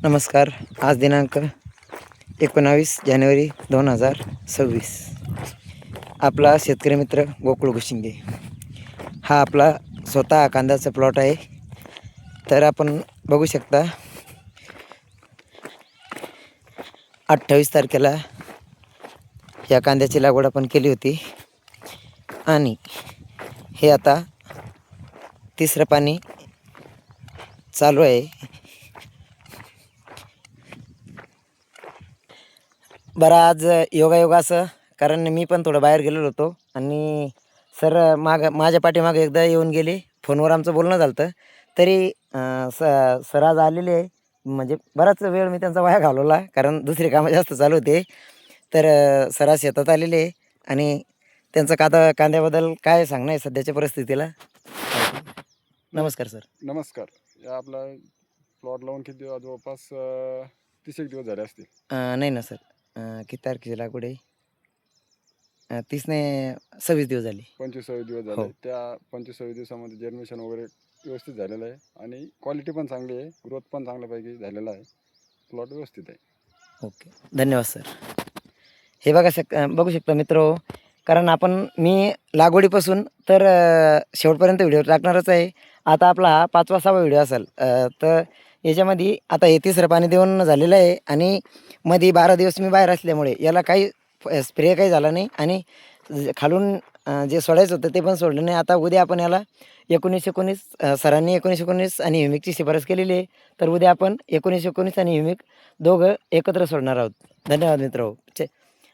नमस्कार. आज दिनांक 19 जानेवारी 2026. आपला शेतकरी मित्र गोकुळ घुशिंगे हा आपला स्वतः कांद्याचा प्लॉट आहे. तर आपण बघू शकता 28 तारखेला या कांद्याची लागवड आपण केली होती आणि हे आता तिसरं पाणी चालू आहे. बरं, आज योगायोग असं, कारण मी पण थोडं बाहेर गेलेलो होतो आणि सर माझ्या पाठीमागे एकदा येऊन गेले. फोनवर आमचं बोलणं झालं होतं. तरी सर आज आलेले आहे. म्हणजे बराच वेळ मी त्यांचा वाया घालवला, कारण दुसरी कामं जास्त चालू होते. तर सर आज शेतात आलेले आहे आणि त्यांचं कांद्याबद्दल काय सांगणं आहे सध्याच्या परिस्थितीला. नमस्कार सर. नमस्कार. या आपला प्लॉट लावून किती दिवस, जवळपास 30 एक दिवस झाले असतील. नाही ना सर, किती तारखेची लागवड आहे? 30 नाही 26 दिवस झाले. 25-26 दिवस झाले. हो. त्या 25-26 दिवसामध्ये जर्मिनेशन वगैरे व्यवस्थित झालेलं आहे आणि क्वालिटी पण चांगली आहे, ग्रोथ पण चांगल्यापैकी झालेला आहे. प्लॉट व्यवस्थित आहे. ओके, धन्यवाद सर. हे बघू शकता मित्र, कारण मी लागवडीपासून तर शेवटपर्यंत व्हिडिओ टाकणारच आहे. आता आपला हा 5वा-6वा व्हिडिओ असेल. तर याच्यामध्ये आता हे तिसरं पाणी देऊन झालेलं आहे आणि मध्ये 12 दिवस मी बाहेर असल्यामुळे याला काही स्प्रे काही झाला नाही आणि खालून जे सोडायचं होतं ते पण सोडलं नाही. आता उद्या आपण याला 19-19 सरांनी 19-19 आणि ह्युमिकची शिफारस केलेली आहे. तर उद्या आपण 19-19 आणि ह्युमिक दोघं एकत्र सोडणार आहोत. धन्यवाद मित्र.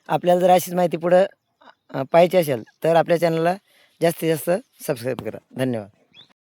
आपल्याला जर अशीच माहिती पुढं पाहिजे असेल तर आपल्या चॅनलला जास्तीत जास्त सबस्क्राईब करा. धन्यवाद.